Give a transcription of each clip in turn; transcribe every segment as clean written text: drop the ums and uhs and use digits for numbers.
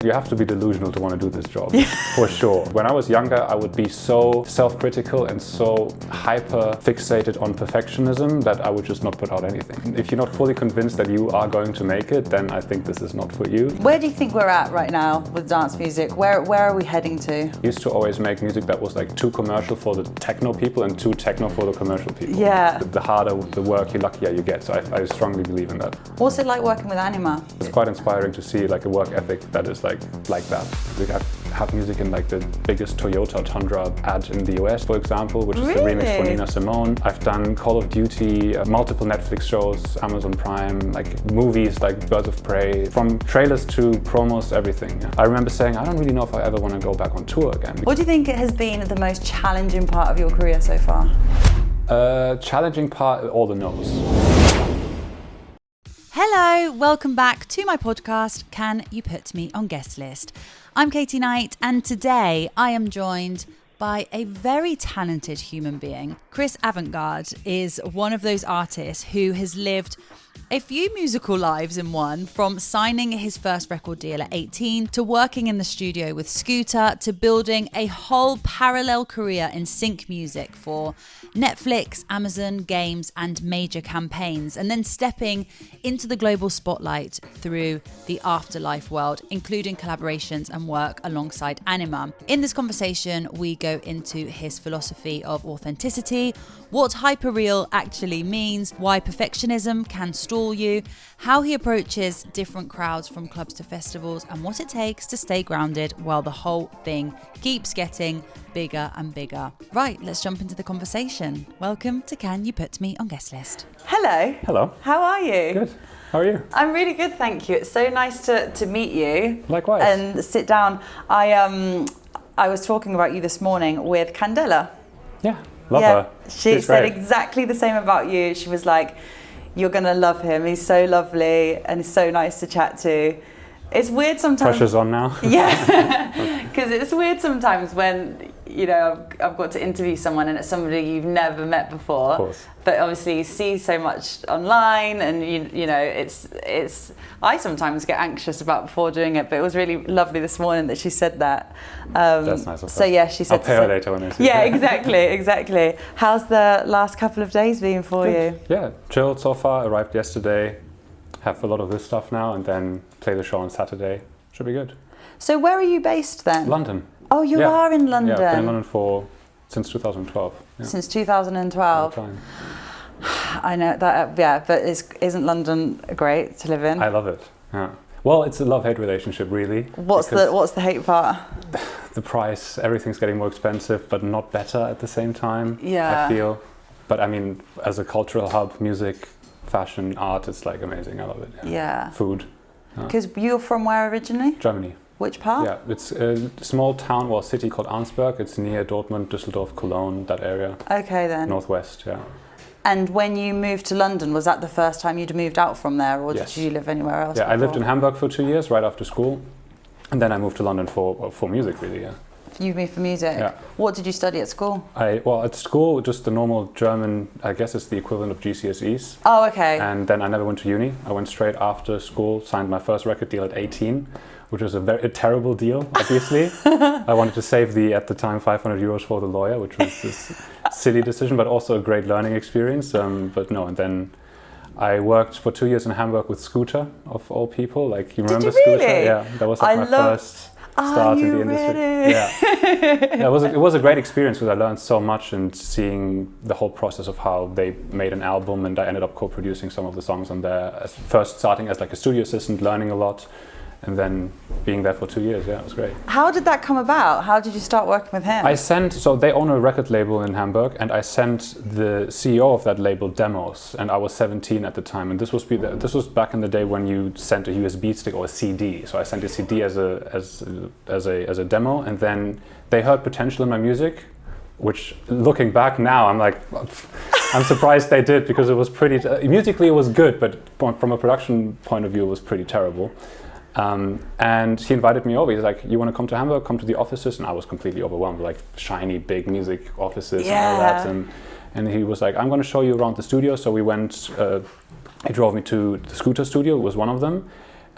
You have to be delusional to want to do this job, for sure. When I was younger, I would be so self-critical and so hyper-fixated on perfectionism that I would just not put out anything. If you're not fully convinced that you are going to make it, then I think this is not for you. Where do you think we're at right now with dance music? Where are we heading to? I used to always make music that was like too commercial for the techno people and too techno for the commercial people. Yeah. The harder the work, the luckier you get. So I strongly believe in that. What's it like working with Anyma? It's quite inspiring to see like a work ethic that is like that. We have music in like the biggest Toyota Tundra ad in the US, for example, which is the remix for Nina Simone. I've done Call of Duty, multiple Netflix shows, Amazon Prime, like movies like Birds of Prey, from trailers to promos, everything. Yeah. I remember saying, I don't really know if I ever want to go back on tour again. What do you think has been the most challenging part of your career so far? Challenging part, all the no's. Hello, welcome back to my podcast, Can You Put Me on Guestlist? I'm Katie Knight, and today I am joined by a very talented human being. Chris Avantgarde is one of those artists who has lived a few musical lives in one, from signing his first record deal at 18 to working in the studio with Scooter to building a whole parallel career in sync music for Netflix, Amazon, games and major campaigns, and then stepping into the global spotlight through the afterlife world, including collaborations and work alongside Anyma. In this conversation, we go into his philosophy of authenticity, what Hyperreal actually means, why perfectionism can stall you, how he approaches different crowds from clubs to festivals, and what it takes to stay grounded while the whole thing keeps getting bigger and bigger. Right, let's jump into the conversation. Welcome to Can You Put Me on Guestlist? Hello. Hello. How are you? Good. How are you? I'm really good, thank you. It's so nice to meet you. Likewise. And sit down. I was talking about you this morning with Candela. Yeah, love her. She said exactly the same about you. She was like, you're going to love him. He's so lovely and so nice to chat to. It's weird sometimes. Pressure's on now. Yeah, because it's weird sometimes when, you know, I've got to interview someone and it's somebody you've never met before. Of course. But obviously you see so much online and, you know, it's. I sometimes get anxious about before doing it, but it was really lovely this morning that she said that. That's nice of her. So yeah, she said. I'll pay her later when I see her. Yeah, exactly. How's the last couple of days been for you? Yeah, chilled so far. Arrived yesterday. Have a lot of this stuff now, and then play the show on Saturday. Should be good. So where are you based then? London. Oh, you are in London. Yeah, I've been in London since 2012. Yeah. Since 2012. I know that, yeah, but isn't London great to live in? I love it. Yeah. Well, it's a love-hate relationship, really. What's the hate part? The price. Everything's getting more expensive, but not better at the same time. Yeah. I feel. But I mean, as a cultural hub, music, fashion, art, it's like amazing. I love it. Yeah. Food. Because you're from where originally? Germany. Which part? Yeah, it's a small town or city called Arnsberg. It's near Dortmund, Düsseldorf, Cologne, that area. Okay then. Northwest, yeah. And when you moved to London, was that the first time you'd moved out from there, or Yes. did you live anywhere else? Yeah, before? I lived in Hamburg for 2 years right after school, and then I moved to London for music, really. Yeah. You moved for music. Yeah. What did you study at school? At school, just the normal German. I guess it's the equivalent of GCSEs. Oh, okay. And then I never went to uni. I went straight after school. Signed my first record deal at 18, which was a terrible deal. Obviously, I wanted to save at the time 500 euros for the lawyer, which was this silly decision, but also a great learning experience. But no, and then I worked for 2 years in Hamburg with Scooter, of all people. Like, you remember Really? Scooter? Yeah, that was like my first start in the industry. Ready? Yeah, it was a great experience because I learned so much and seeing the whole process of how they made an album, and I ended up co-producing some of the songs on there. First starting as like a studio assistant, learning a lot, and then being there for 2 years. Yeah, it was great. How did that come about? How did you start working with him? So they own a record label in Hamburg, and I sent the CEO of that label demos, and I was 17 at the time, and this was back in the day when you sent a USB stick or a CD. So I sent a CD as a demo, and then they heard potential in my music, which, looking back now, I'm like, I'm surprised they did, because it was musically it was good, but from a production point of view, it was pretty terrible. And he invited me over. He's like, you want to come to Hamburg, come to the offices? And I was completely overwhelmed, like shiny, big music offices and all that. And he was like, I'm going to show you around the studio. So we went, he drove me to the Scooter studio, it was one of them.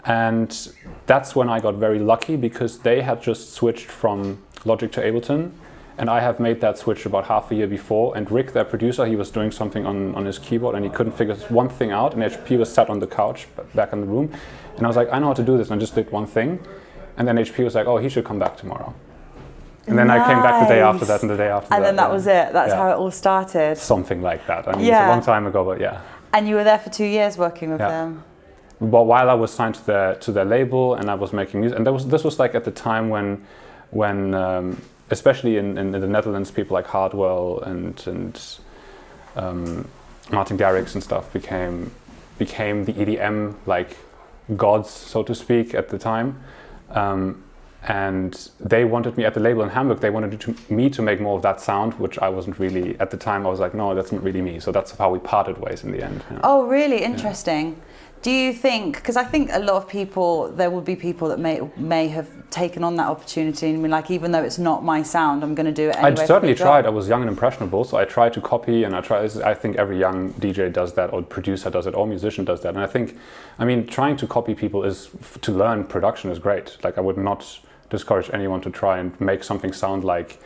And that's when I got very lucky, because they had just switched from Logic to Ableton, and I have made that switch about half a year before. And Rick, their producer, he was doing something on his keyboard and he couldn't figure one thing out, and HP was sat on the couch back in the room, and I was like, I know how to do this, and I just did one thing, and then HP was like, oh, he should come back tomorrow. And then I came back the day after that and the day after that. And then that was it. That's how it all started. Something like that. I mean, it's a long time ago, but yeah. And you were there for 2 years working with them. But while I was signed to their label and I was making music, and this was like at the time when especially in the Netherlands, people like Hardwell and Martin Garrix and stuff became the EDM like gods, so to speak, at the time. And they wanted me at the label in Hamburg. They wanted me to make more of that sound, which I wasn't really at the time. I was like, no, that's not really me. So that's how we parted ways in the end. You know? Oh, really? Interesting. Yeah. Do you think, because I think a lot of people, there would be people that may have taken on that opportunity and been like, even though it's not my sound, I'm going to do it anyway. I certainly tried. I was young and impressionable, so I tried to copy, and I think every young DJ does that, or producer does it, or musician does that. And I mean, trying to copy people to learn production is great. Like, I would not discourage anyone to try and make something sound like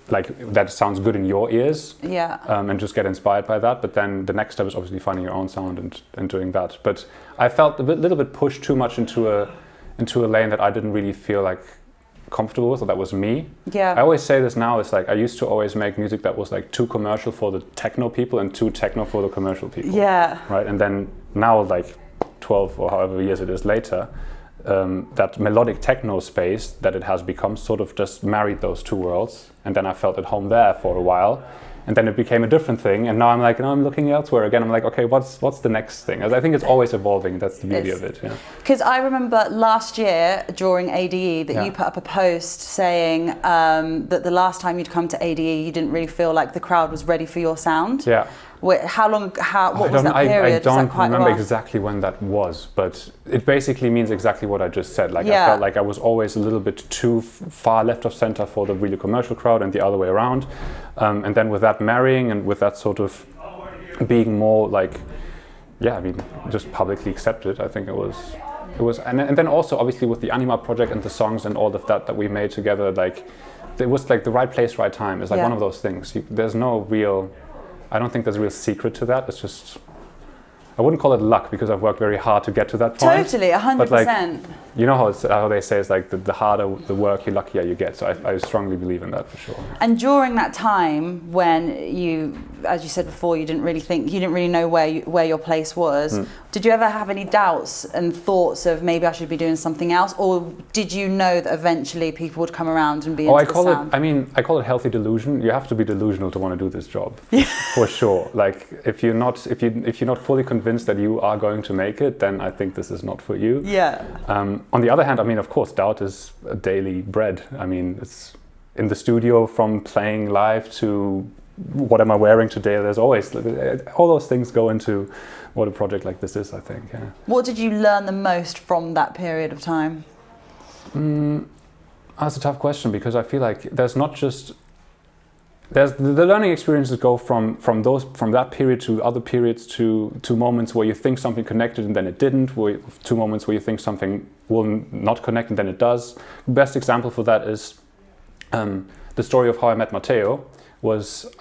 that sounds good in your ears, and just get inspired by that. But then the next step is obviously finding your own sound and doing that. But I felt a little bit pushed too much into a lane that I didn't really feel like comfortable with, or that was me. Yeah. I always say this now, it's like I used to always make music that was like too commercial for the techno people and too techno for the commercial people. Yeah. Right. And then now, like 12 or however years it is later, that melodic techno space that it has become sort of just married those two worlds, and then I felt at home there for a while, and then it became a different thing, and now I'm like, I'm looking elsewhere again. I'm like, okay, what's the next thing? I think it's always evolving. That's the beauty of it. Because I remember last year during ADE that you put up a post saying that the last time you'd come to ADE, you didn't really feel like the crowd was ready for your sound. Yeah. What was that period? I don't remember exactly when that was, but it basically means exactly what I just said. Like, I felt like I was always a little bit too far left of center for the really commercial crowd, and the other way around. And then with that marrying, and with that sort of being more like, just publicly accepted, I think it was, and then also obviously with the Anyma project and the songs and all of that we made together, like it was like the right place, right time. It's like one of those things. I don't think there's a real secret to that. It's just, I wouldn't call it luck, because I've worked very hard to get to that point. Totally, 100%. But like, you know how they say it's like the harder the work, the luckier you get. So I strongly believe in that for sure. And during that time when you, as you said before, you didn't really know where your place was. Did you ever have any doubts and thoughts of maybe I should be doing something else, or did you know that eventually people would come around and be into the sound? I call it healthy delusion. You have to be delusional to want to do this job, for sure. Like if you're not fully convinced that you are going to make it, then I think this is not for you. Yeah. On the other hand, of course, doubt is a daily bread. It's in the studio, from playing live to what am I wearing today. There's always all those things go into what a project like this is, I think. Yeah. What did you learn the most from that period of time? That's a tough question, because I feel like there's the learning experiences go from that period to other periods to moments where you think something connected and then it didn't, to moments where you think something will not connect and then it does. The best example for that is the story of how I met Matteo.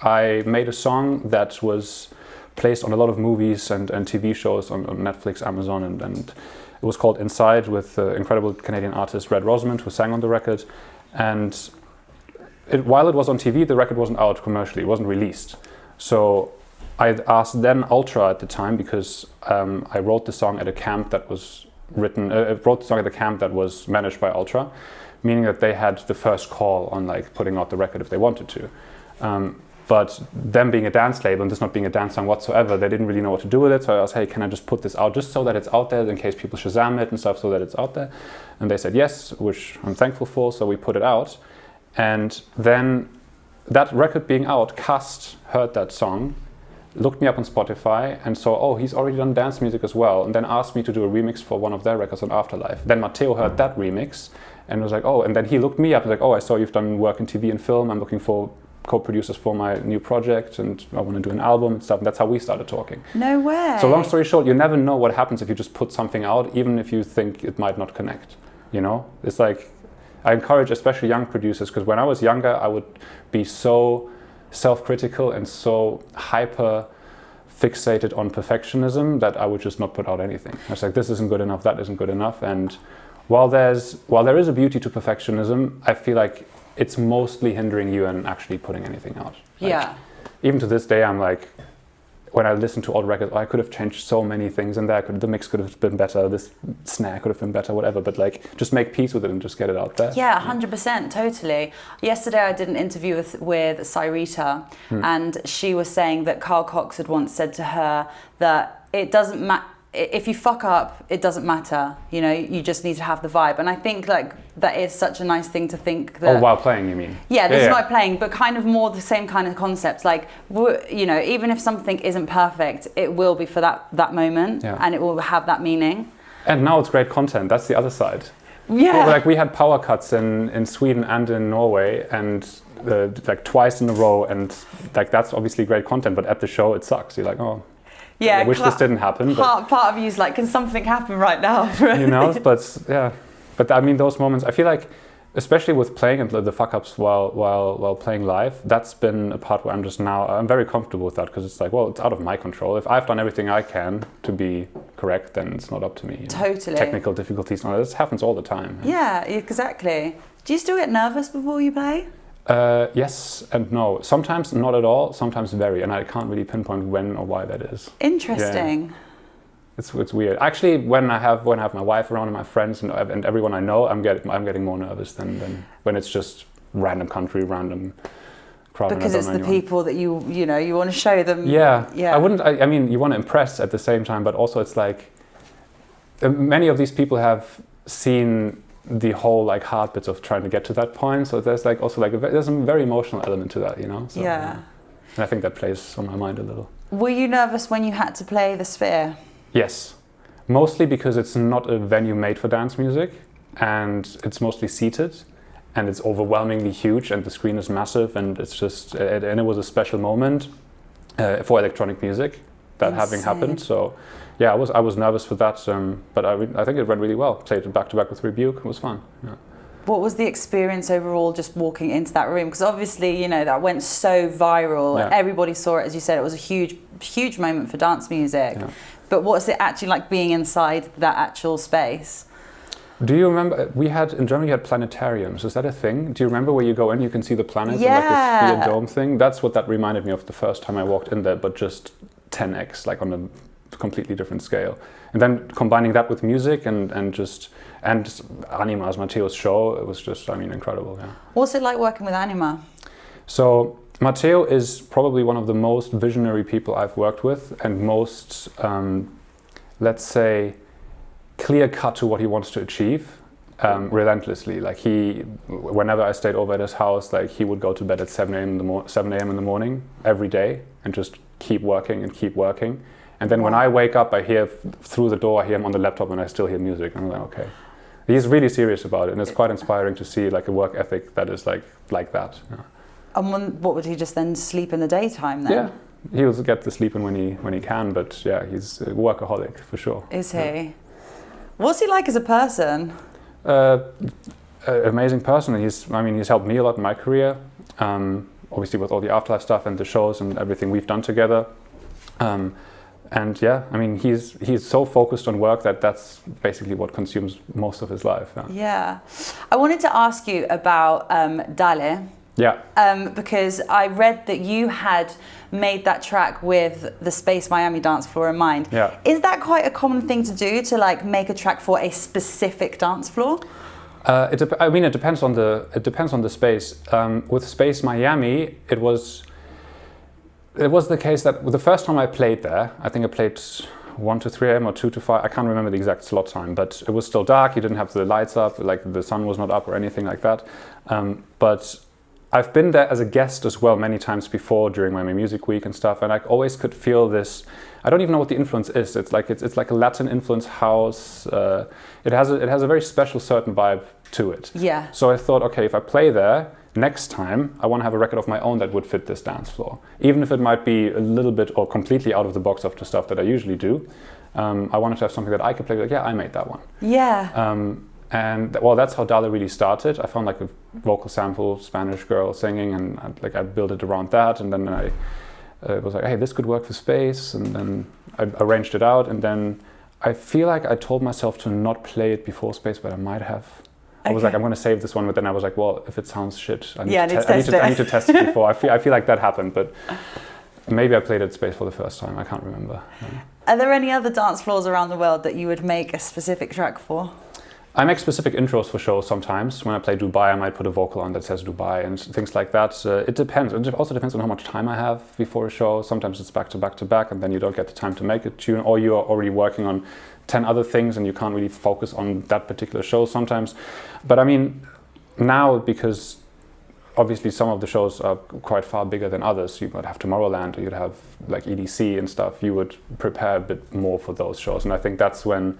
I made a song that was placed on a lot of movies and TV shows on Netflix, Amazon, and it was called Inside, with the incredible Canadian artist Red Rosamond, who sang on the record. And while it was on TV, the record wasn't out commercially, it wasn't released. So I asked then Ultra at the time, because I wrote the song at a camp that was managed by Ultra, meaning that they had the first call on like putting out the record if they wanted to. But them being a dance label and this not being a dance song whatsoever, they didn't really know what to do with it. So I asked, hey, can I just put this out just so that it's out there in case people Shazam it and stuff, so that it's out there? And they said yes, which I'm thankful for. So we put it out. And then that record being out, Cast heard that song, looked me up on Spotify and saw, oh, he's already done dance music as well, and then asked me to do a remix for one of their records on Afterlife. Then Matteo heard that remix and was like, oh, and then he looked me up and was like, oh, I saw you've done work in TV and film, I'm looking for co-producers for my new project, and I want to do an album and stuff. And that's how we started talking. No way. So long story short, you never know what happens if you just put something out, even if you think it might not connect. You know, it's like, I encourage especially young producers, because when I was younger, I would be so self-critical and so hyper fixated on perfectionism that I would just not put out anything. I was like, this isn't good enough, that isn't good enough. And while there is a beauty to perfectionism, I feel like it's mostly hindering you in actually putting anything out. Like, yeah. Even to this day, I'm like, when I listen to old records, I could have changed so many things in there. The mix could have been better, this snare could have been better, whatever. But like, just make peace with it and just get it out there. Yeah, 100%, totally. Yesterday I did an interview with Cyrita, and she was saying that Carl Cox had once said to her that it doesn't matter. If you fuck up, it doesn't matter. You know, you just need to have the vibe. And I think like that is such a nice thing to think that. Oh, while playing, you mean? Yeah, this is not playing, but kind of more the same kind of concepts. Like, you know, even if something isn't perfect, it will be for that moment, and it will have that meaning. And now it's great content. That's the other side. Yeah. Like we had power cuts in Sweden and in Norway, and like twice in a row, and like that's obviously great content. But at the show, it sucks. You're like, oh. Yeah, I wish this didn't happen. Part of you's like, can something happen right now? You know, but I mean, those moments, I feel like, especially with playing and the fuck ups while playing live, that's been a part where I'm very comfortable with that, because it's like, well, it's out of my control. If I've done everything I can to be correct, then it's not up to me. You know? Totally. Technical difficulties, this happens all the time. Yeah, exactly. Do you still get nervous before you play? Yes and no. Sometimes not at all, sometimes very, and I can't really pinpoint when or why that is. Interesting. Yeah. It's weird. Actually, when I have my wife around and my friends and everyone I know, I'm getting more nervous than when it's just random country, random crowd. Because it's the people that you want to show them. Yeah. Yeah. I mean, you want to impress at the same time, but also it's like many of these people have seen the whole like hard bits of trying to get to that point, so there's like also like there's a very emotional element to that, you know. So, yeah. And I think that plays on my mind a little. Were you nervous when you had to play the Sphere? Yes, mostly because it's not a venue made for dance music, and it's mostly seated, and it's overwhelmingly huge, and the screen is massive, and it's just and it was a special moment for electronic music that having happened. So. Yeah, I was nervous for that, but I think it went really well. Played it back to back with Rebuke. It was fun. Yeah. What was the experience overall, just walking into that room? Because obviously, you know, that went so viral. Yeah. Everybody saw it, as you said. It was a huge moment for dance music. Yeah. But what's it actually like being inside that actual space? Do you remember, in Germany you had planetariums. Is that a thing? Do you remember where you go in, you can see the planets in like this sphere dome thing? That's what that reminded me of the first time I walked in there, but just 10x, like on a completely different scale. And then combining that with music and Anyma as Matteo's show, it was just, incredible. Yeah. What's it like working with Anyma? So Matteo is probably one of the most visionary people I've worked with, and most, let's say, clear cut to what he wants to achieve, relentlessly. Like whenever I stayed over at his house, like he would go to bed at 7 a.m. in the morning every day and just keep working and keep working. And then when I wake up, I hear through the door, I hear him on the laptop, and I still hear music. And I'm like, okay. He's really serious about it, and it's quite inspiring to see like a work ethic that is like that. Yeah. And what would he just then sleep in the daytime then? Yeah, he'll get the sleep in when he can, but yeah, he's a workaholic for sure. Is he? Yeah. What's he like as a person? Amazing person. He's helped me a lot in my career. Obviously with all the Afterlife stuff and the shows and everything we've done together. And yeah, he's so focused on work that's basically what consumes most of his life. Yeah. I wanted to ask you about Dale. Yeah. Because I read that you had made that track with the Space Miami dance floor in mind. Yeah. Is that quite a common thing to do, to like make a track for a specific dance floor? It depends on the space. With Space Miami, it was the case that the first time I played there, I think I played 1 to 3 a.m. or 2 to 5. I can't remember the exact slot time, but it was still dark. You didn't have the lights up, like the sun was not up or anything like that. But I've been there as a guest as well many times before during Miami Music Week and stuff, and I always could feel this. I don't even know what the influence is. It's like a Latin influence house. It has a very special certain vibe to it. Yeah. So I thought, okay, if I play there, next time I want to have a record of my own that would fit this dance floor. Even if it might be a little bit or completely out of the box of the stuff that I usually do, I wanted to have something that I could play, like, yeah, I made that one. Yeah. And well, that's how Dale really started. I found like a vocal sample, Spanish girl singing, and I built it around that, and then I was like, hey, this could work for space, and then I arranged it out, and then I feel like I told myself to not play it before space, but I might have. I was like, I'm going to save this one, but then I was like, well, if it sounds shit, I need to test it before. I feel like that happened, but maybe I played it space for the first time. I can't remember. Are there any other dance floors around the world that you would make a specific track for? I make specific intros for shows sometimes. When I play Dubai, I might put a vocal on that says Dubai and things like that. It depends. It also depends on how much time I have before a show. Sometimes it's back to back to back, and then you don't get the time to make a tune, or you are already working on 10 other things and you can't really focus on that particular show sometimes. But I mean, now, because obviously some of the shows are quite far bigger than others, you might have Tomorrowland, or you'd have like EDC and stuff, you would prepare a bit more for those shows. And I think that's when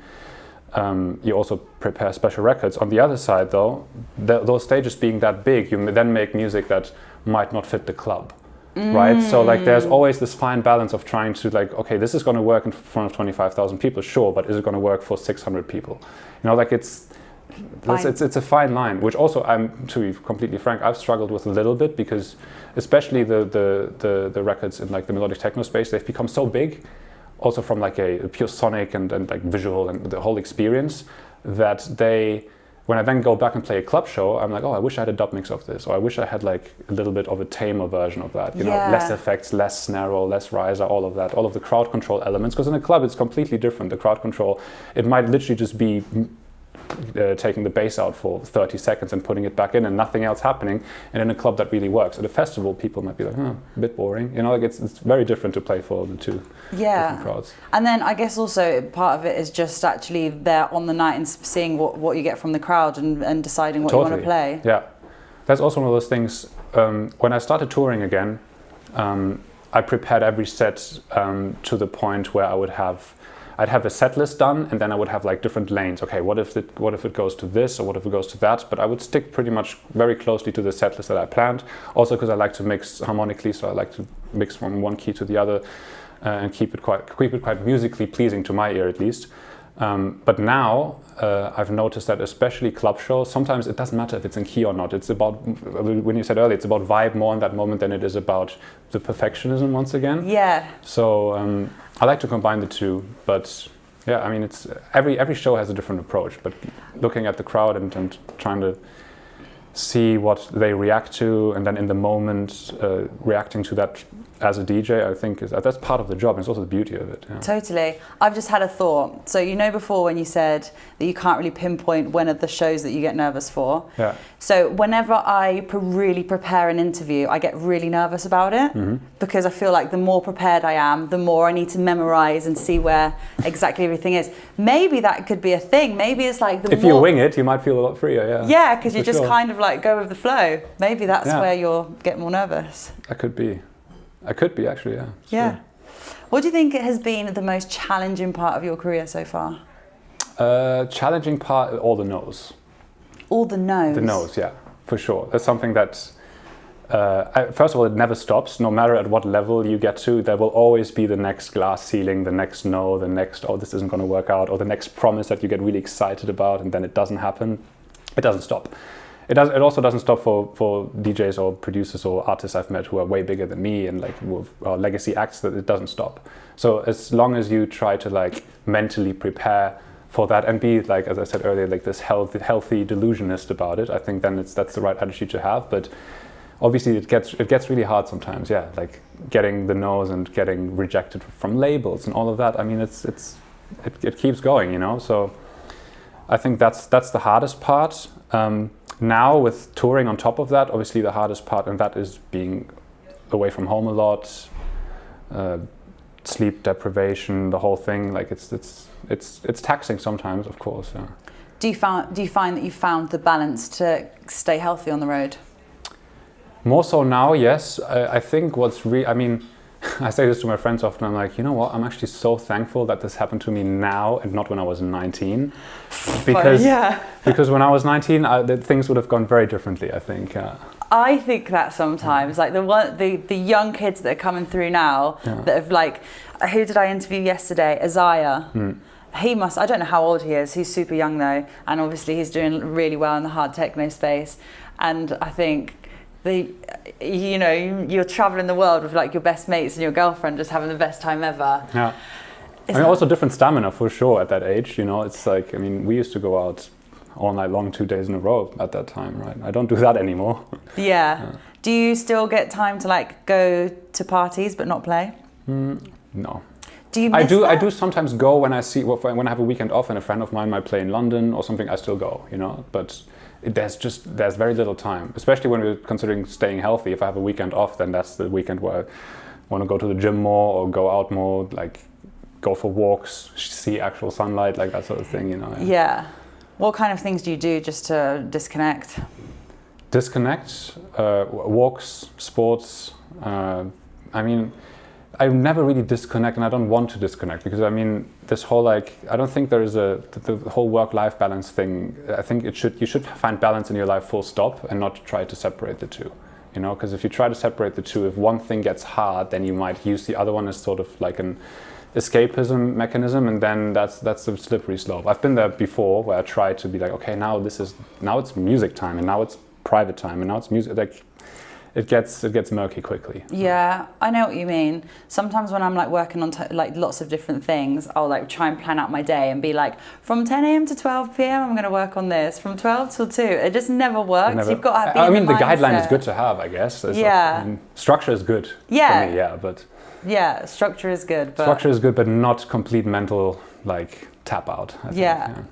you also prepare special records. On the other side though, those stages being that big, you then make music that might not fit the club. Right? So like there's always this fine balance of trying to like, okay, this is going to work in front of 25,000 people, sure, but is it going to work for 600 people? You know, like it's a fine line, which also, to be completely frank, I've struggled with a little bit, because especially the records in like the melodic techno space, they've become so big, also from like a pure sonic and like visual and the whole experience, that when I then go back and play a club show, I'm like, oh, I wish I had a dub mix of this, or I wish I had like a little bit of a tamer version of that, you know, less effects, less snare roll, less riser, all of that, all of the crowd control elements, because in a club it's completely different. The crowd control, it might literally just be taking the bass out for 30 seconds and putting it back in and nothing else happening, and in a club that really works. At a festival, people might be like, a bit boring, you know, like it's very different to play for the two different crowds. And then I guess also part of it is just actually there on the night and seeing what you get from the crowd and deciding what you want to play. Yeah, that's also one of those things. When I started touring again, I prepared every set to the point where I'd have a set list done, and then I would have like different lanes. Okay, what if it goes to this, or what if it goes to that? But I would stick pretty much very closely to the set list that I planned. Also because I like to mix harmonically, so I like to mix from one key to the other, and keep it quite musically pleasing to my ear at least. But now I've noticed that especially club shows, sometimes it doesn't matter if it's in key or not. It's about, when you said earlier, it's about vibe more in that moment than it is about the perfectionism once again. Yeah. So I like to combine the two, but yeah, I mean, it's every show has a different approach. But looking at the crowd and trying to see what they react to, and then in the moment reacting to that as a DJ, I think that's part of the job, and it's also the beauty of it. Yeah. Totally. I've just had a thought. So you know before when you said that you can't really pinpoint when are the shows that you get nervous for. Yeah. So whenever I really prepare an interview, I get really nervous about it, because I feel like the more prepared I am, the more I need to memorize and see where exactly everything is. Maybe that could be a thing. Maybe it's like if you wing it, you might feel a lot freer. Yeah. Yeah, because you just kind of like go with the flow. Maybe that's where you'll get more nervous. That could be. I could be actually, yeah. Yeah. True. What do you think has been the most challenging part of your career so far? Challenging part, all the no's. All the no's? The no's, yeah, for sure. That's something that, first of all, it never stops. No matter at what level you get to, there will always be the next glass ceiling, the next no, the next, oh, this isn't going to work out, or the next promise that you get really excited about and then it doesn't happen. It doesn't stop. It also doesn't stop for DJs or producers or artists I've met who are way bigger than me and like are legacy acts, that it doesn't stop. So as long as you try to like mentally prepare for that and be like, as I said earlier, like this healthy delusionist about it, I think then that's the right attitude to have. But obviously it gets really hard sometimes, yeah, like getting the no's and getting rejected from labels and all of that. I mean, it keeps going, you know. So I think that's the hardest part. Now with touring on top of that, obviously the hardest part, and that is being away from home a lot, sleep deprivation, the whole thing. Like it's taxing sometimes, of course. Yeah. Do you find that you found the balance to stay healthy on the road? More so now, yes. I think I mean, I say this to my friends often. I'm like, you know what? I'm actually so thankful that this happened to me now and not when I was 19, because when I was 19, things would have gone very differently, I think. I think that sometimes, like the young kids that are coming through now, that have like, who did I interview yesterday? Isaiah. He must, I don't know how old he is. He's super young though, and obviously he's doing really well in the hard techno space. And I think you're traveling the world with like your best mates and your girlfriend, just having the best time ever. Yeah. I mean, also different stamina for sure at that age. It's like, I mean, we used to go out all night long, 2 days in a row at that time, right? I don't do that anymore. Yeah. Do you still get time to like go to parties but not play? No. Do you miss that? I do sometimes go when I when I have a weekend off and a friend of mine might play in London or something. I still go, but there's very little time, especially when we're considering staying healthy. If I have a weekend off, then that's the weekend where I want to go to the gym more or go out more, like go for walks, see actual sunlight, like that sort of thing, Yeah. What kind of things do you do just to disconnect? Walks, sports. I mean, I never really disconnect, and I don't want to disconnect, because I mean, this whole I don't think there is the whole work-life balance thing. I think you should find balance in your life full stop, and not try to separate the two. Because if you try to separate the two, if one thing gets hard, then you might use the other one as sort of like an escapism mechanism, and then that's the slippery slope. I've been there before, where I tried to be like, okay, now it's music time, and now it's private time, and now it's music. Like, it gets murky quickly. Yeah, I know what you mean. Sometimes when I'm like working on like lots of different things, I'll like try and plan out my day and be like, from 10 a.m. to 12 p.m. I'm going to work on this. From 12 till 2. It just never works. You've got to be in the guideline is good to have, I guess. Structure is good for me, but... Yeah, structure is good. But not complete mental like tap out. I think. Yeah.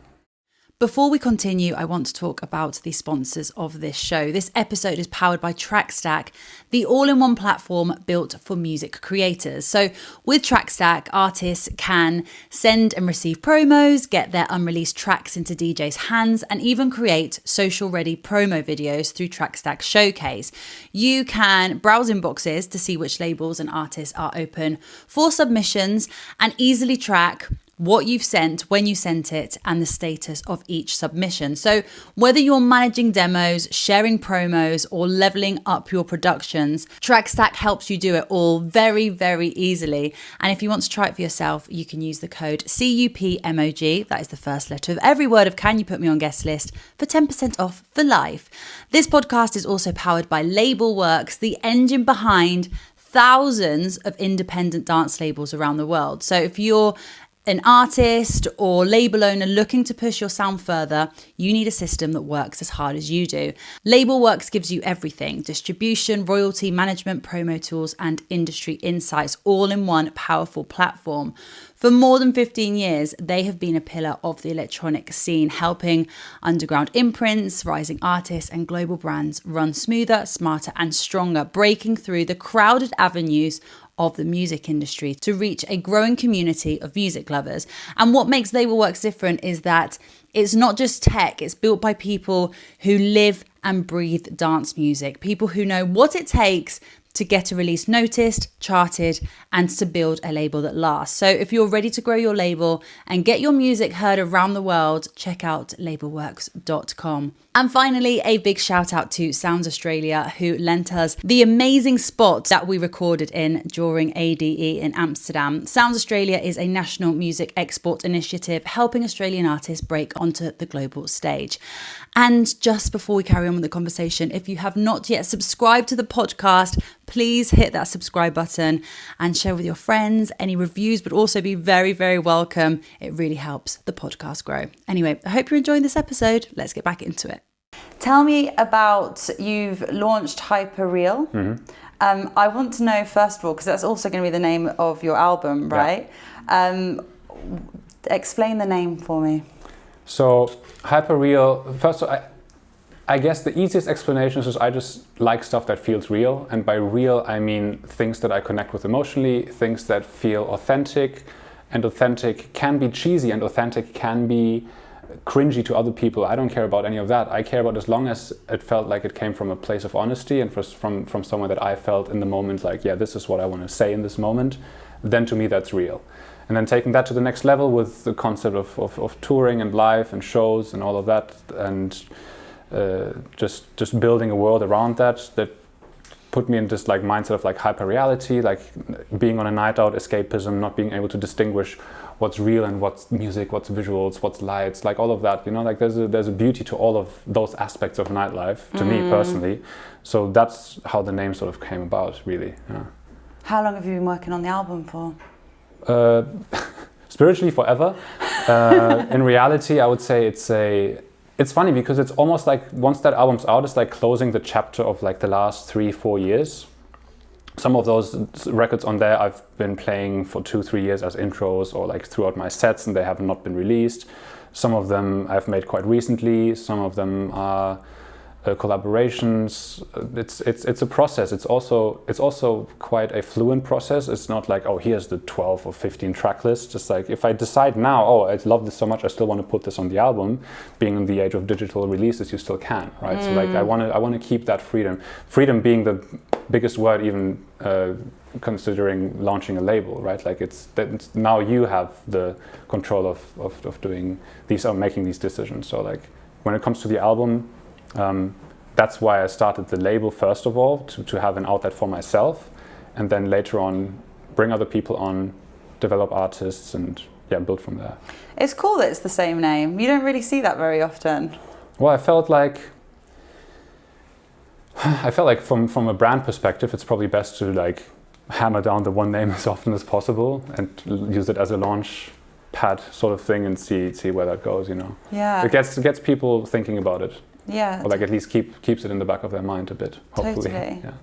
Before we continue, I want to talk about the sponsors of this show. This episode is powered by TrackStack, the all-in-one platform built for music creators. So with TrackStack, artists can send and receive promos, get their unreleased tracks into DJs' hands, and even create social-ready promo videos through TrackStack Showcase. You can browse inboxes to see which labels and artists are open for submissions, and easily track what you've sent, when you sent it, and the status of each submission. So whether you're managing demos, sharing promos, or leveling up your productions, TrackStack helps you do it all very, very easily. And if you want to try it for yourself, you can use the code CUPMOG, that is the first letter of every word of Can You Put Me on Guestlist, for 10% off for life. This podcast is also powered by Labelworks, the engine behind thousands of independent dance labels around the world. So if you're an artist or label owner looking to push your sound further, you need a system that works as hard as you do. Labelworks gives you everything: distribution, royalty, management, promo tools, and industry insights, all in one powerful platform. For more than 15 years, they have been a pillar of the electronic scene, helping underground imprints, rising artists, and global brands run smoother, smarter, and stronger, breaking through the crowded avenues of the music industry to reach a growing community of music lovers. And what makes Labelworks different is that it's not just tech, it's built by people who live and breathe dance music, people who know what it takes to get a release noticed, charted, and to build a label that lasts. So if you're ready to grow your label and get your music heard around the world, check out labelworks.com. And finally, a big shout out to Sounds Australia, who lent us the amazing spot that we recorded in during ADE in Amsterdam. Sounds Australia is a national music export initiative helping Australian artists break onto the global stage. And just before we carry on with the conversation, if you have not yet subscribed to the podcast, please hit that subscribe button and share with your friends. Any reviews would also be very, very welcome. It really helps the podcast grow. Anyway, I hope you're enjoying this episode. Let's get back into it. Tell me about, you've launched Hyperreal. Mm-hmm. I want to know, first of all, because that's also going to be the name of your album, right? Yeah. Explain the name for me. So Hyperreal, first of all, I guess the easiest explanation is I just like stuff that feels real. And by real, I mean things that I connect with emotionally, things that feel authentic. And authentic can be cheesy, and authentic can be cringy to other people. I don't care about any of that. I care about as long as it felt like it came from a place of honesty and from somewhere that I felt in the moment like, yeah, this is what I want to say in this moment. Then to me, that's real. And then taking that to the next level with the concept of touring and live and shows and all of that, and just building a world around that put me in this like mindset of like hyperreality, like being on a night out, escapism, not being able to distinguish what's real and what's music, what's visuals, what's lights, like all of that, you know, like there's a beauty to all of those aspects of nightlife, to me personally. So that's how the name sort of came about, really. Yeah. How long have you been working on the album for? Spiritually forever. In reality, I would say it's funny because it's almost like once that album's out, it's like closing the chapter of like the last 3-4 years. Some of those records on there I've been playing for 2-3 years as intros or like throughout my sets, and they have not been released. Some of them I've made quite recently. Some of them are collaborations. It's a process. It's also quite a fluent process. It's not like, oh, here's the 12 or 15 track list. Just like if I decide now, oh, I love this so much, I still want to put this on the album. Being in the age of digital releases, you still can, right? So like I want to keep that freedom. Freedom being the biggest word, even considering launching a label, right? Like it's now you have the control of doing these or making these decisions. So like when it comes to the album. That's why I started the label first of all, to have an outlet for myself, and then later on bring other people on, develop artists, and build from there. It's cool that it's the same name. You don't really see that very often. Well, I felt like from a brand perspective, it's probably best to like hammer down the one name as often as possible and use it as a launch pad sort of thing and see where that goes, you know. Yeah. It gets people thinking about it. Yeah. Or like at least keeps it in the back of their mind a bit, hopefully. Totally. Yeah.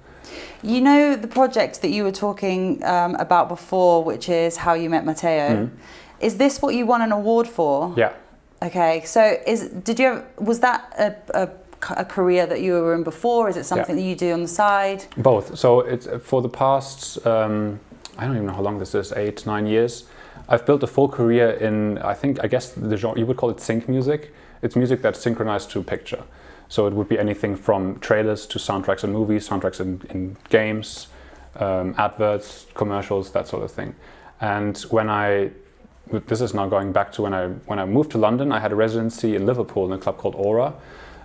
You know the project that you were talking about before, which is How You Met Matteo. Is this what you won an award for? Yeah. Okay. So was that a career that you were in before? Is it something that you do on the side? Both. So it's for the past I don't even know how long this is, 8-9 years. I've built a full career in I guess the genre you would call it sync music. It's music that's synchronized to picture. So it would be anything from trailers to soundtracks in movies, soundtracks in games, adverts, commercials, that sort of thing. And this is now going back to when I moved to London, I had a residency in Liverpool in a club called Aura,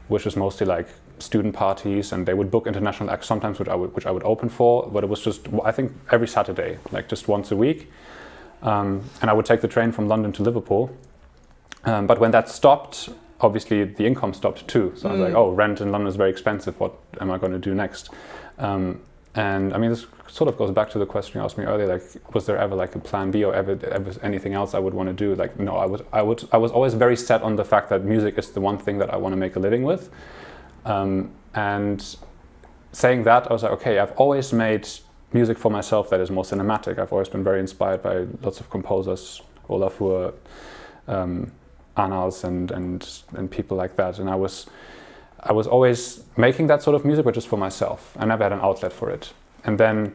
which was mostly like student parties, and they would book international acts sometimes, which I would open for, but it was just, I think, every Saturday, like just once a week. And I would take the train from London to Liverpool. But when that stopped, obviously the income stopped too. So I was like, oh, rent in London is very expensive. What am I going to do next? And I mean, this sort of goes back to the question you asked me earlier, like, was there ever like a plan B or ever anything else I would want to do? Like, no, I was always very set on the fact that music is the one thing that I want to make a living with. And saying that, I was like, okay, I've always made music for myself that is more cinematic. I've always been very inspired by lots of composers, Olafur, Arnalds and people like that, and I was always making that sort of music, but just for myself. I never had an outlet for it. And then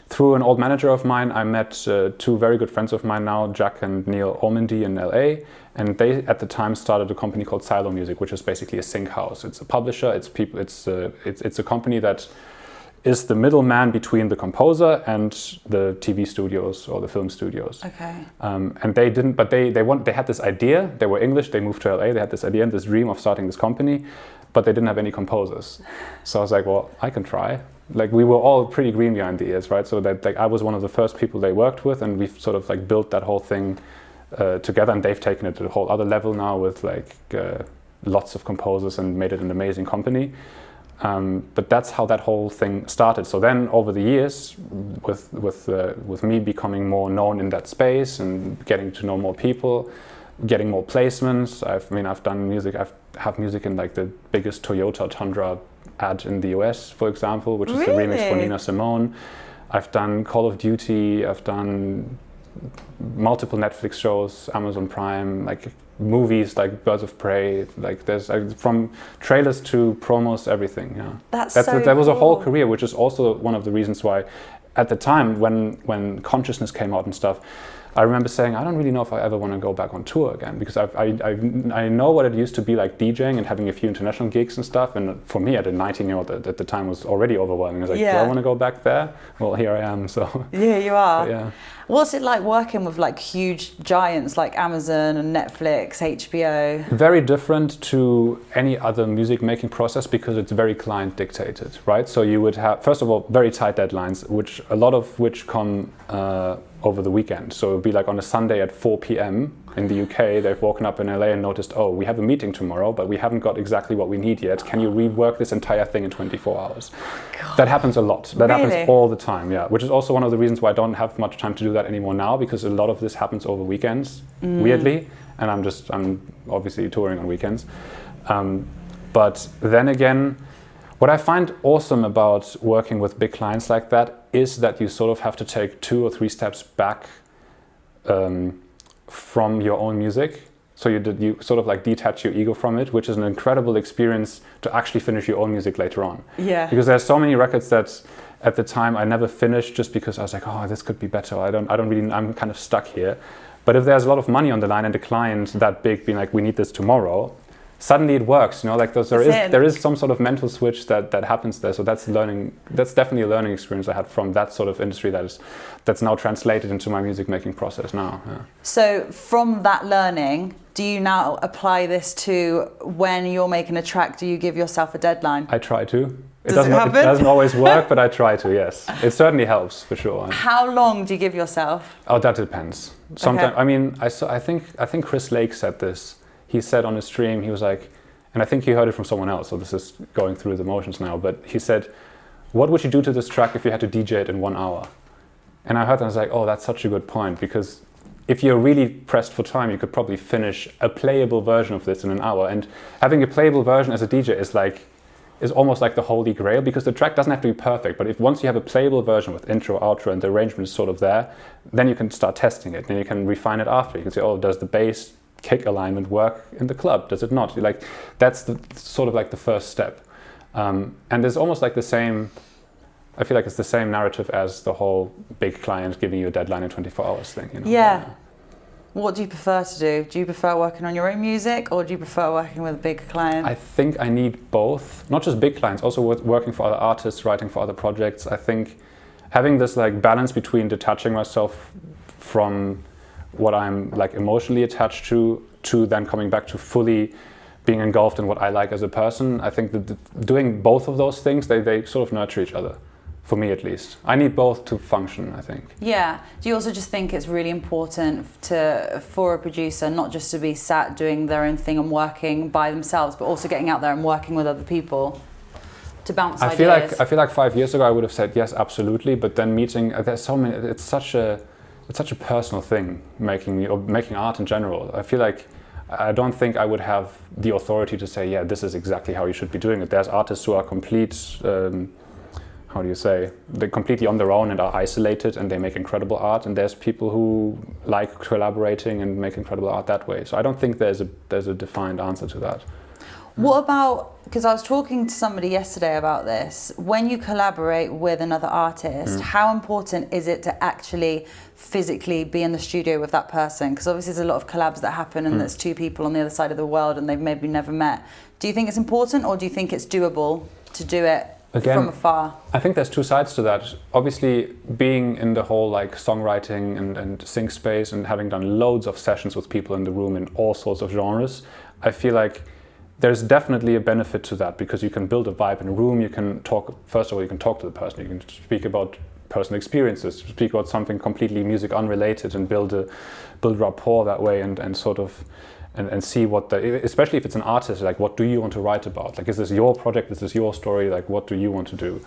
through an old manager of mine, I met two very good friends of mine now, Jack and Neil Ormandy in LA, and they at the time started a company called Silo Music, which is basically a sync house. It's a publisher. It's a company that is the middleman between the composer and the TV studios or the film studios. Okay. And they didn't, but they had this idea. They were English. They moved to LA. They had this idea and this dream of starting this company, but they didn't have any composers. So I was like, well, I can try. Like we were all pretty green behind the ears, right? So that like I was one of the first people they worked with, and we've sort of like built that whole thing together. And they've taken it to a whole other level now with like lots of composers and made it an amazing company. But that's how that whole thing started. So then over the years, with me becoming more known in that space and getting to know more people, getting more placements. I've done music. I have music in like the biggest Toyota Tundra ad in the US, for example, which is the remix for Nina Simone. I've done Call of Duty. I've done multiple Netflix shows, Amazon Prime, like movies like Birds of Prey, like there's from trailers to promos, everything. Yeah, that was a whole career, which is also one of the reasons why, at the time when consciousness came out and stuff, I remember saying, I don't really know if I ever want to go back on tour again, because I know what it used to be like DJing and having a few international gigs and stuff. And for me, at a 19-year-old at the time, was already overwhelming. I was like, do I want to go back there? Well, here I am. So yeah, you are. Yeah. What's it like working with like huge giants like Amazon and Netflix, HBO? Very different to any other music making process, because it's very client dictated, right? So you would have, first of all, very tight deadlines, which a lot of which come over the weekend. So it would be like on a Sunday at 4 p.m. in the UK, they've woken up in LA and noticed, oh, we have a meeting tomorrow, but we haven't got exactly what we need yet. Can you rework this entire thing in 24 hours? God. That happens a lot. That happens all the time, yeah. Which is also one of the reasons why I don't have much time to do that anymore now, because a lot of this happens over weekends, weirdly. And I'm obviously touring on weekends. But then again, what I find awesome about working with big clients like that is that you sort of have to take 2 or 3 steps back from your own music. So you sort of like detach your ego from it, which is an incredible experience to actually finish your own music later on. Yeah. Because there's so many records that at the time I never finished, just because I was like, oh, this could be better. I'm kind of stuck here. But if there's a lot of money on the line and a client that big being like, we need this tomorrow, suddenly it works, like there is some sort of mental switch that happens there. So that's definitely a learning experience I had from that sort of industry that's now translated into my music making process now. Yeah. So from that learning, do you now apply this to when you're making a track? Do you give yourself a deadline? I try to. It doesn't always work, but I try to, yes. It certainly helps, for sure. How long do you give yourself? Oh, that depends. Sometimes, Okay. I mean, I think Chris Lake said this. He said on a stream, he was like, and I think he heard it from someone else, so this is going through the motions now, but he said, what would you do to this track if you had to DJ it in 1 hour? And I heard that, I was like, oh, that's such a good point, because if you're really pressed for time, you could probably finish a playable version of this in an hour. And having a playable version as a DJ is almost like the holy grail, because the track doesn't have to be perfect, but if once you have a playable version with intro, outro, and the arrangement is sort of there, then you can start testing it, then you can refine it after. You can say, oh, does the bass kick alignment work in the club? Does it not? Like, that's sort of like the first step. And there's almost like the same, I feel like it's the same narrative as the whole big client giving you a deadline in 24 hours thing. Yeah. What do you prefer to do? Do you prefer working on your own music, or do you prefer working with a big client? I think I need both. Not just big clients, also working for other artists, writing for other projects. I think having this like balance between detaching myself from what I'm like emotionally attached to then coming back to fully being engulfed in what I like as a person. I think that doing both of those things, they sort of nurture each other, for me at least. I need both to function, I think. Yeah. Do you also just think it's really important for a producer not just to be sat doing their own thing and working by themselves, but also getting out there and working with other people to bounce ideas? I feel like 5 years ago I would have said yes, absolutely, but then there's so many, it's such a personal thing, making art in general. I feel like I don't think I would have the authority to say, yeah, this is exactly how you should be doing it. There's artists who are they're completely on their own and are isolated, and they make incredible art, and there's people who like collaborating and make incredible art that way. So I don't think there's a defined answer to that. What about, because I was talking to somebody yesterday about this, when you collaborate with another artist, how important is it to actually physically be in the studio with that person? Because obviously there's a lot of collabs that happen and there's 2 people on the other side of the world and they've maybe never met. Do you think it's important, or do you think it's doable to do it from afar? I think there's 2 sides to that. Obviously, being in the whole like songwriting and sync space and having done loads of sessions with people in the room in all sorts of genres, I feel like there's definitely a benefit to that, because you can build a vibe in a room. You can talk, first of all, you can talk to the person, you can speak about personal experiences, speak about something completely music unrelated, and build rapport that way, and sort of and see what especially if it's an artist, like, what do you want to write about? Like, is this your project? Is this your story? Like, what do you want to do?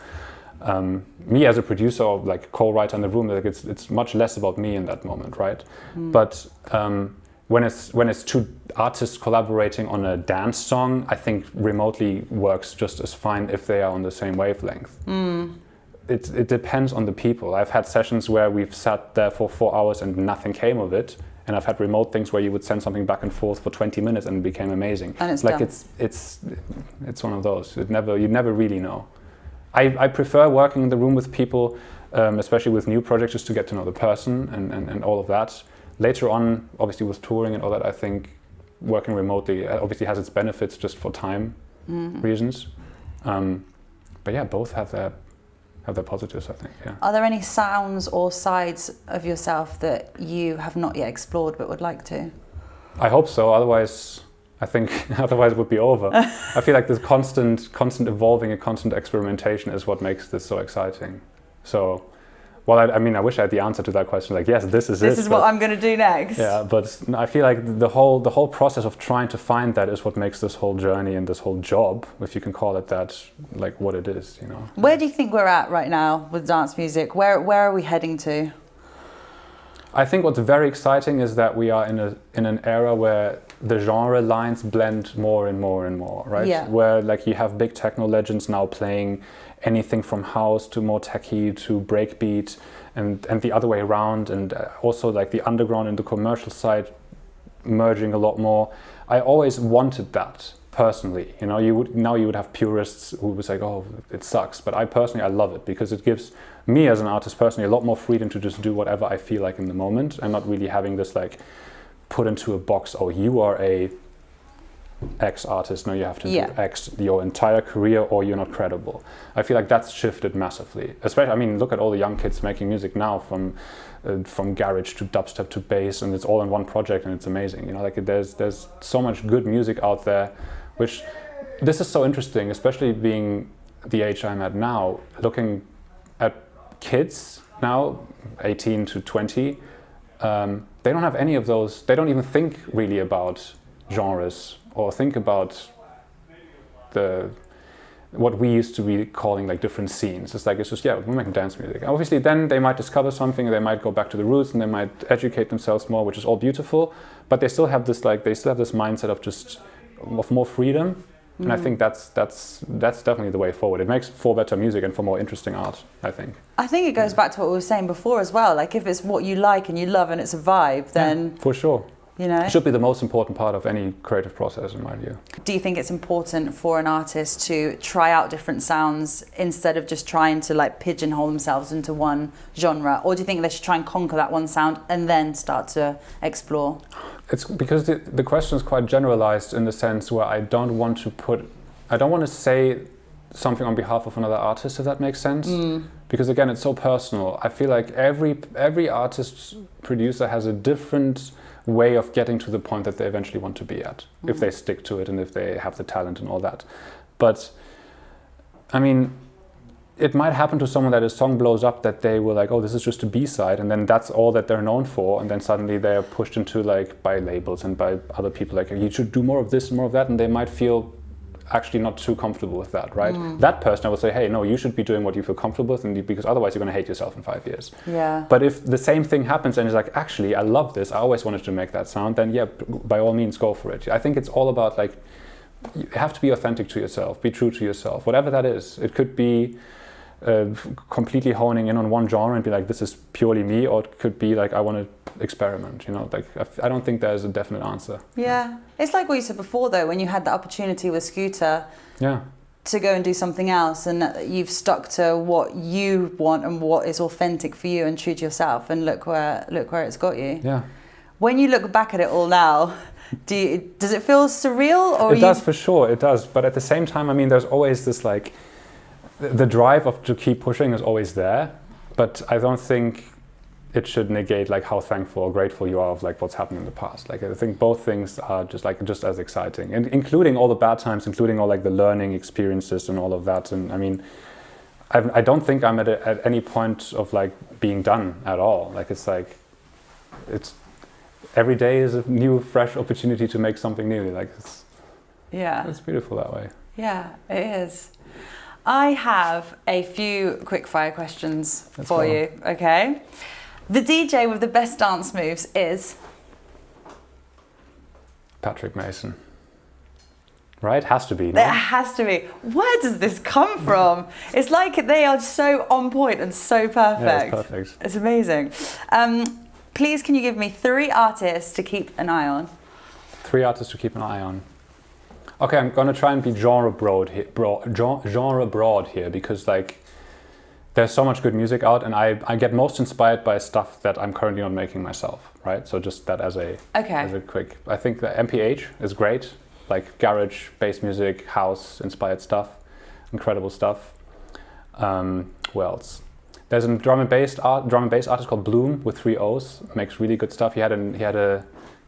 Me as a producer, or like co-writer in the room, like it's much less about me in that moment, right? But when it's 2 artists collaborating on a dance song, I think remotely works just as fine if they are on the same wavelength. It depends on the people. I've had sessions where we've sat there for 4 hours and nothing came of it, and I've had remote things where you would send something back and forth for 20 minutes and it became amazing. And it's like done. It's one of those. You never really know. I prefer working in the room with people, especially with new projects, just to get to know the person and all of that. later on, obviously with touring and all that, I think working remotely obviously has its benefits just for time reasons. But yeah, both have their positives, I think. Yeah. Are there any sounds or sides of yourself that you have not yet explored but would like to? I hope so. Otherwise, I think otherwise it would be over. I feel like this constant evolving and constant experimentation is what makes this so exciting. So, well, I mean, I wish I had the answer to that question. Like, yes, this is it. This is what I'm going to do next. Yeah, but I feel like the whole process of trying to find that is what makes this whole journey and this whole job, if you can call it that, like what it is, you know. Where do you think we're at right now with dance music? Where are we heading to? I think what's very exciting is that we are in an era where the genre lines blend more and more and more, right? Yeah. Where like you have big techno legends now playing anything from house to more techie to breakbeat and the other way around, and also like the underground and the commercial side merging a lot more. I always wanted that personally, you know. You would have purists who would say, oh, it sucks, but I love it because it gives me as an artist personally a lot more freedom to just do whatever I feel like in the moment, and not really having this like put into a box, oh, you are a X artist, now you have to do X your entire career or you're not credible. I feel like that's shifted massively. Especially, I mean, look at all the young kids making music now, from garage to dubstep to bass, and it's all in one project, and it's amazing. You know, like there's so much good music out there, which this is so interesting, especially being the age I'm at now, looking at kids now, 18 to 20, they don't have any of those. They don't even think really about genres or think about what we used to be calling like different scenes. It's just, yeah, we're making dance music. Obviously then they might discover something, they might go back to the roots, and they might educate themselves more, which is all beautiful, but they still have this mindset of more freedom. And I think that's definitely the way forward. It makes for better music and for more interesting art, I think. I think it goes back to what we were saying before as well. Like if it's what you like and you love and it's a vibe, then for sure. You know? It should be the most important part of any creative process, in my view. Do you think it's important for an artist to try out different sounds instead of just trying to like pigeonhole themselves into one genre? Or do you think they should try and conquer that one sound and then start to explore? It's because the question is quite generalized in the sense where I don't want to say something on behalf of another artist, if that makes sense. Because again, it's so personal. I feel like every artist, producer has a different way of getting to the point that they eventually want to be at, if they stick to it and if they have the talent and all that. But I mean, it might happen to someone that a song blows up that they were like, oh, this is just a B-side, and then that's all that they're known for, and then suddenly they're pushed into like by labels and by other people like, you should do more of this and more of that, and they might feel actually not too comfortable with that, right? That person I would say, hey, no, you should be doing what you feel comfortable with, and because otherwise you're going to hate yourself in 5 years. Yeah. But if the same thing happens and it's like, actually, I love this, I always wanted to make that sound, then yeah, by all means, go for it. I think it's all about like, you have to be authentic to yourself, be true to yourself, whatever that is. It could be completely honing in on one genre and be like, this is purely me, or it could be like, I want to experiment, you know, like I don't think there's a definite answer. Yeah. It's like what you said before though, when you had the opportunity with Scooter to go and do something else, and you've stuck to what you want and what is authentic for you and true to yourself, and look where it's got you. Yeah. When you look back at it all now, does it feel surreal? Or it does, for sure, it does. But at the same time, I mean, there's always this like, the drive to keep pushing is always there, but I don't think it should negate like how thankful or grateful you are of like what's happened in the past. Like I think both things are just as exciting, and including all the bad times, including all like the learning experiences and all of that. And I mean, I don't think I'm at any point of like being done at all. Like it's every day is a new, fresh opportunity to make something new. Like it's beautiful that way. Yeah, it is. I have a few quickfire questions for you, okay? The DJ with the best dance moves is? Patrick Mason. Right? Has to be, no? It has to be. Where does this come from? It's like they are so on point and so perfect. Yeah, it's perfect. It's amazing. Please, can you give me 3 artists to keep an eye on? 3 artists to keep an eye on. Okay, I'm gonna try and be genre broad here, because like there's so much good music out, and I get most inspired by stuff that I'm currently not making myself, right? So just that as a quick, I think the MPH is great, like garage, bass music, house inspired stuff, incredible stuff. Who else? There's a drum and bass artist called Bloom with 3 O's, makes really good stuff. He had an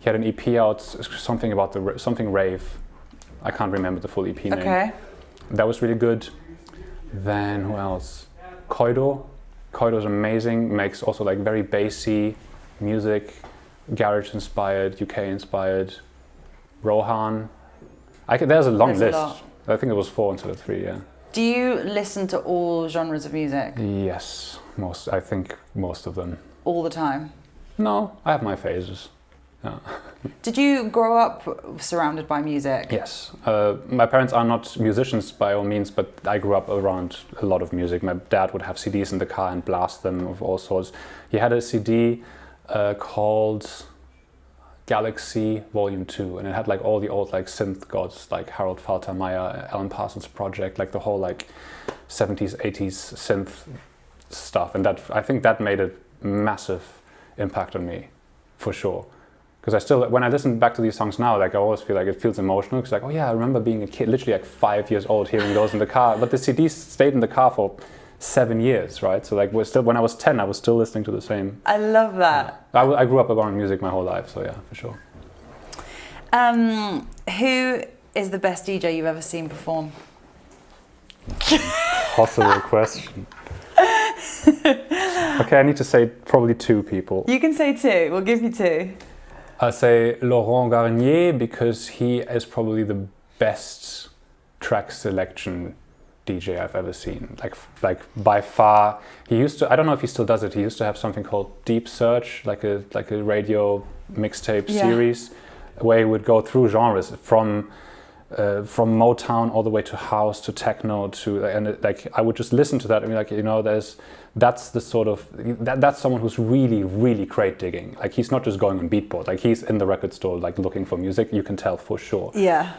EP out, something about something rave. I can't remember the full EP name. Okay. That was really good. Then who else? Koido's amazing, makes also like very bassy music, garage inspired, UK inspired. Rohan. There's a long list. I think it was 4 instead of 3, yeah. Do you listen to all genres of music? Yes, I think most of them. All the time? No, I have my phases. Yeah. Did you grow up surrounded by music? Yes. My parents are not musicians by all means, but I grew up around a lot of music. My dad would have CDs in the car and blast them of all sorts. He had a CD called Galaxy Volume 2, and it had like all the old like synth gods like Harold Faltermeyer, Alan Parsons Project, like the whole like 70s, 80s synth stuff. And that, I think that made a massive impact on me, for sure. Because when I listen back to these songs now, like I always feel like it feels emotional. Because like, oh yeah, I remember being a kid, literally like 5 years old, hearing those in the car. But the CDs stayed in the car for 7 years, right? So like, when I was 10, I was still listening to the same. I love that. I grew up around music my whole life, so yeah, for sure. Who is the best DJ you've ever seen perform? Possible question. Okay, I need to say probably 2 people. You can say 2. We'll give you 2. I'll say Laurent Garnier, because he is probably the best track selection DJ I've ever seen. Like by far. He used to, I don't know if he still does it, he used to have something called Deep Search, like a radio mixtape series, where he would go through genres from Motown all the way to house to techno like I would just listen to that and be like, you know, that's the sort of that's someone who's really, really crate digging. Like he's not just going on Beatport, like he's in the record store like looking for music, you can tell for sure. Yeah.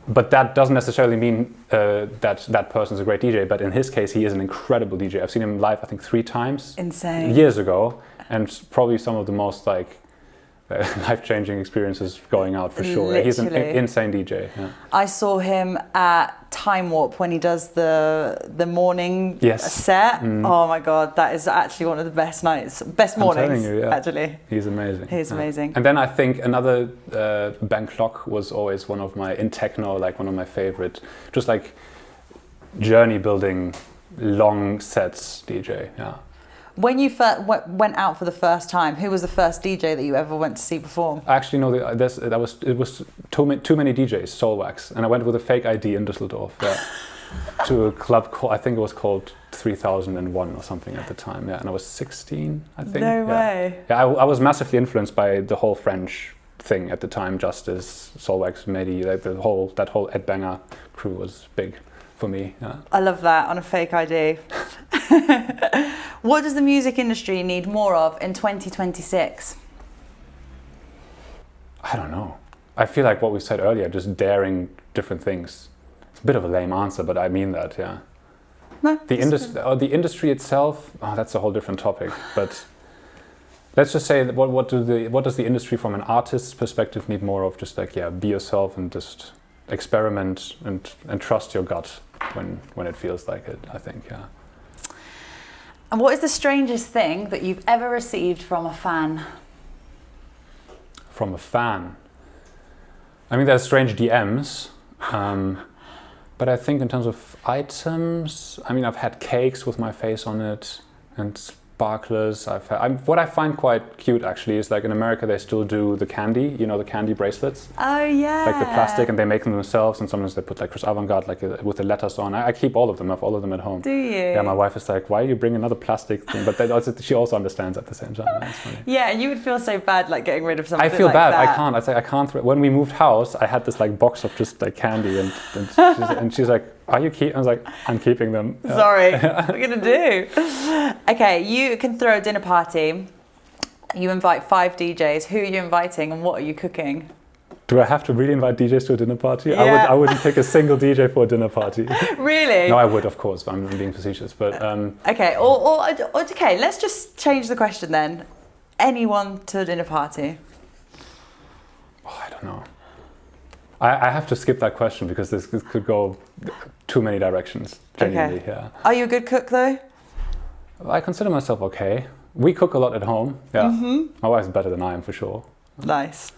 But that doesn't necessarily mean that person's a great DJ, but in his case he is an incredible DJ. I've seen him live I think 3 times. Insane. Years ago, and probably some of the most like life-changing experiences going out for sure. Literally. He's an insane DJ. Yeah. I saw him at Time Warp when he does the morning set. Oh my god, that is actually one of the best mornings. You, yeah. Actually, he's amazing. He's amazing. And then I think another Ben Klock was always one of my, in techno, like one of my favorite, just like journey building long sets DJ. Yeah. When you went out for the first time, who was the first DJ that you ever went to see perform? Actually, no. It was too many DJs, Soulwax, and I went with a fake ID in Düsseldorf to a club called, I think it was called 3001 or something at the time. Yeah, and I was 16, I think. No way. Yeah, I was massively influenced by the whole French thing at the time. Justice, Soulwax, Mehdi, like that whole Ed Banger crew was big for me. Yeah. I love that, on a fake ID. What does the music industry need more of in 2026? I don't know. I feel like what we said earlier, just daring different things. It's a bit of a lame answer, but I mean that, yeah. No, the industry itself, that's a whole different topic. But let's just say, that what does the industry from an artist's perspective need more of? Just like, be yourself and just experiment and trust your gut when it feels like it, I think, yeah. And what is the strangest thing that you've ever received from a fan? From a fan? I mean, there's strange DMs, but I think in terms of items, I mean, I've had cakes with my face on it and sparklers. What I find quite cute actually is like in America they still do the candy, the candy bracelets. Oh yeah. Like the plastic, and they make them themselves, and sometimes they put like Chris Avantgarde with the letters on. I keep all of them. I have all of them at home. Do you? Yeah, my wife is like, why do you bring another plastic thing? But she also understands at the same time. That's funny. Yeah, and you would feel so bad like getting rid of something. I feel like bad. that. I can't. When we moved house, I had this like box of just like candy, and she's like, are you keeping? I was like, I'm keeping them. Yeah. Sorry, what are we gonna do? Okay, you can throw a dinner party. You invite 5 DJs. Who are you inviting, and what are you cooking? Do I have to really invite DJs to a dinner party? Yeah. I wouldn't pick a single DJ for a dinner party. Really? No, I would, of course, but I'm being facetious. But okay, okay, let's just change the question then. Anyone to a dinner party? Oh, I don't know. I have to skip that question because this could go too many directions. Genuinely, Okay. yeah. Are you a good cook though? I consider myself okay. We cook a lot at home. Yeah. My wife's better than I am for sure. Nice.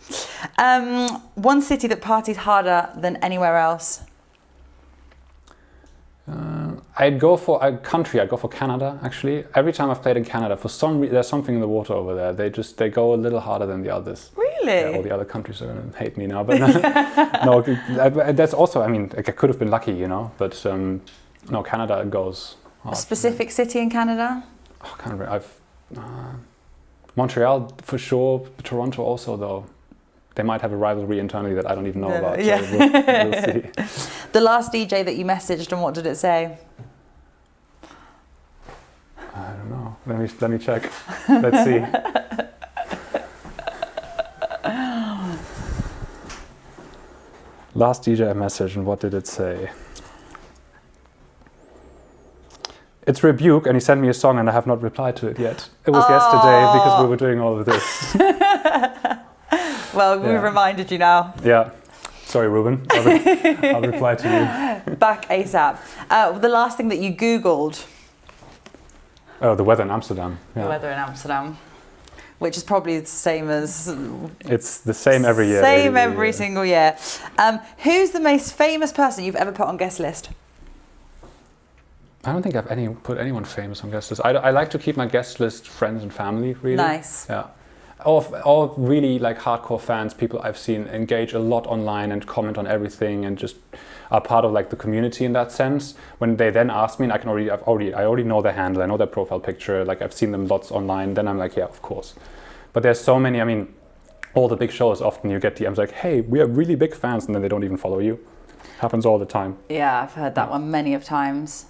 One city that parties harder than anywhere else? I'd go for a country. I'd go for Canada, actually. Every time I've played in Canada, for some reason, there's something in the water over there. They go a little harder than the others. Really? Yeah, all the other countries are going to hate me now. But no, that's also, I mean, like, I could have been lucky, you know. But no, Canada goes hard. A specific city in Canada? Oh, Canada, Montreal for sure. Toronto also, though. They might have a rivalry internally that I don't even know about. Yeah. So we'll see. The last DJ that you messaged, and what did it say? I don't know. Let me check. Let's see. Last DJ I messaged, and what did it say? It's Rebuke, and he sent me a song, and I have not replied to it yet. It was yesterday because we were doing all of this. Well, we've reminded you now. Yeah. Sorry, Ruben. I'll reply to you. Back ASAP. The last thing that you Googled? Oh, the weather in Amsterdam. Yeah. The weather in Amsterdam. Which is probably the same as... It's the same every year. Same really, every single year. Who's the most famous person you've ever put on Guestlist? I don't think I've put anyone famous on guest list. I like to keep my guest list friends and family, really. Nice. Yeah. All really like hardcore fans, people I've seen engage a lot online and comment on everything and just are part of like the community in that sense. When they then ask me, and I already know their handle, I know their profile picture, like I've seen them lots online, then I'm like, yeah, of course. But there's so many, I mean, all the big shows, often you get DMs like, hey, we are really big fans, and then they don't even follow you. Happens all the time. Yeah, I've heard that one many of times.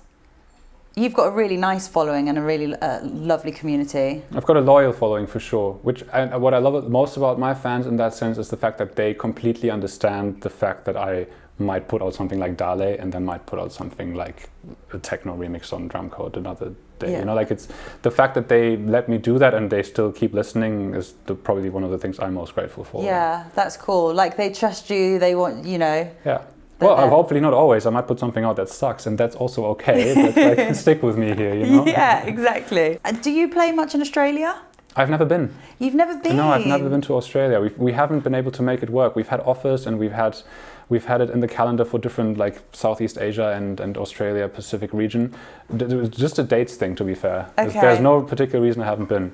You've got a really nice following and a really lovely community. I've got a loyal following for sure, what I love most about my fans in that sense is the fact that they completely understand the fact that I might put out something like Dale and then might put out something like a techno remix on Drumcode another day. Yeah. You know, like it's the fact that they let me do that and they still keep listening is probably one of the things I'm most grateful for. Yeah, that's cool. Like they trust you, they want, you know. Yeah. Well, hopefully not always. I might put something out that sucks, and that's also okay. But like, stick with me here, you know. Yeah, exactly. Do you play much in Australia? I've never been. You've never been? No, I've never been to Australia. We haven't been able to make it work. We've had offers, and we've had it in the calendar for different like Southeast Asia and Australia Pacific region. It was just a dates thing, to be fair. Okay. There's no particular reason I haven't been.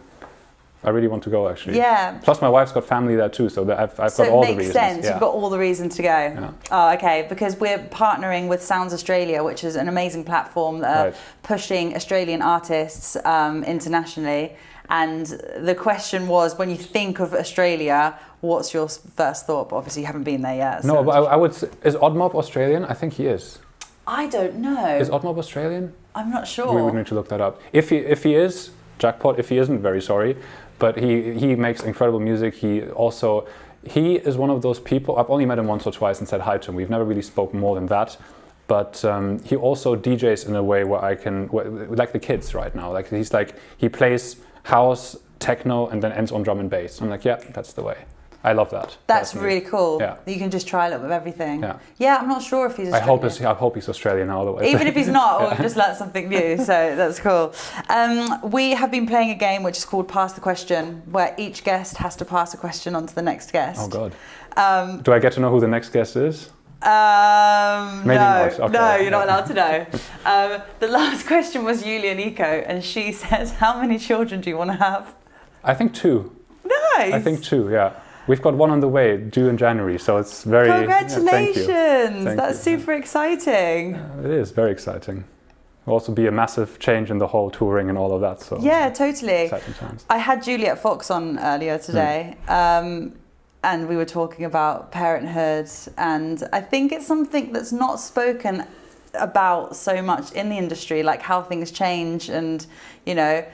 I really want to go, actually. Yeah. Plus, my wife's got family there too, so I've got all the reasons. So it makes sense. Yeah. You've got all the reasons to go. Yeah. Oh, okay. Because we're partnering with Sounds Australia, which is an amazing platform that are pushing Australian artists internationally. And the question was, when you think of Australia, what's your first thought? But obviously, you haven't been there yet. So. No, but I would say, is Oddmob Australian? I think he is. I don't know. Is Oddmob Australian? I'm not sure. We would need to look that up. If he is, jackpot. If he isn't, very sorry. But he makes incredible music. He is one of those people. I've only met him once or twice and said hi to him. We've never really spoken more than that. But he also DJs in a way where I can, like the kids right now. Like he plays house, techno, and then ends on drum and bass. I'm like, yeah, that's the way. I love that. That's really cool. Yeah. You can just try a little bit of everything. Yeah. Yeah, I'm not sure if he's Australian. I hope he's Australian now, otherwise. Even if he's not, we've just learnt something new, so that's cool. We have been playing a game which is called Pass the Question, where each guest has to pass a question on to the next guest. Oh, God. Do I get to know who the next guest is? Maybe no, not. Okay. No, you're not allowed to know. The last question was Yulia Nico, and she says, how many children do you want to have? I think 2. Nice. I think 2, yeah. We've got one on the way, due in January, so it's very... Congratulations! Thank That's you. super exciting. It is very exciting. Will also be a massive change in the whole touring and all of that. So yeah, totally. Exciting times. I had Juliet Fox on earlier today, and we were talking about parenthood, and I think it's something that's not spoken about so much in the industry, like how things change, and you know.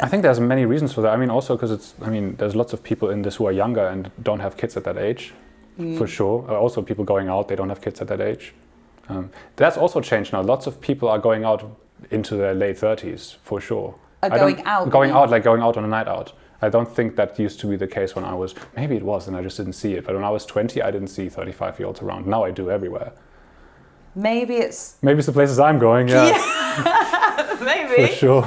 I think there's many reasons for that. I mean, also because there's lots of people in this who are younger and don't have kids at that age. for sure. Also, people going out, they don't have kids at that age. That's also changed now. Lots of people are going out into their late 30s, for sure. Going out? Going out, like going out on a night out. I don't think that used to be the case when I was, maybe it was and I just didn't see it, but when I was 20, I didn't see 35-year-olds around. Now I do everywhere. Maybe it's the places I'm going, yeah. Maybe. For sure.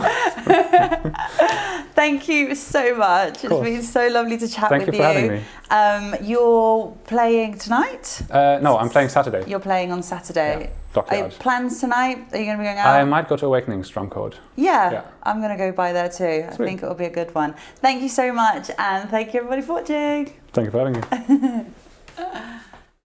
Thank you so much. It's been so lovely to chat with you. Thank you for having me. You're playing tonight? No, I'm playing Saturday. You're playing on Saturday. Yeah, Dockyard. Plans tonight? Are you going to be going out? I might go to Awakening's drum code. Yeah, I'm going to go by there too. Sweet. I think it'll be a good one. Thank you so much, and thank you everybody for watching. Thank you for having me.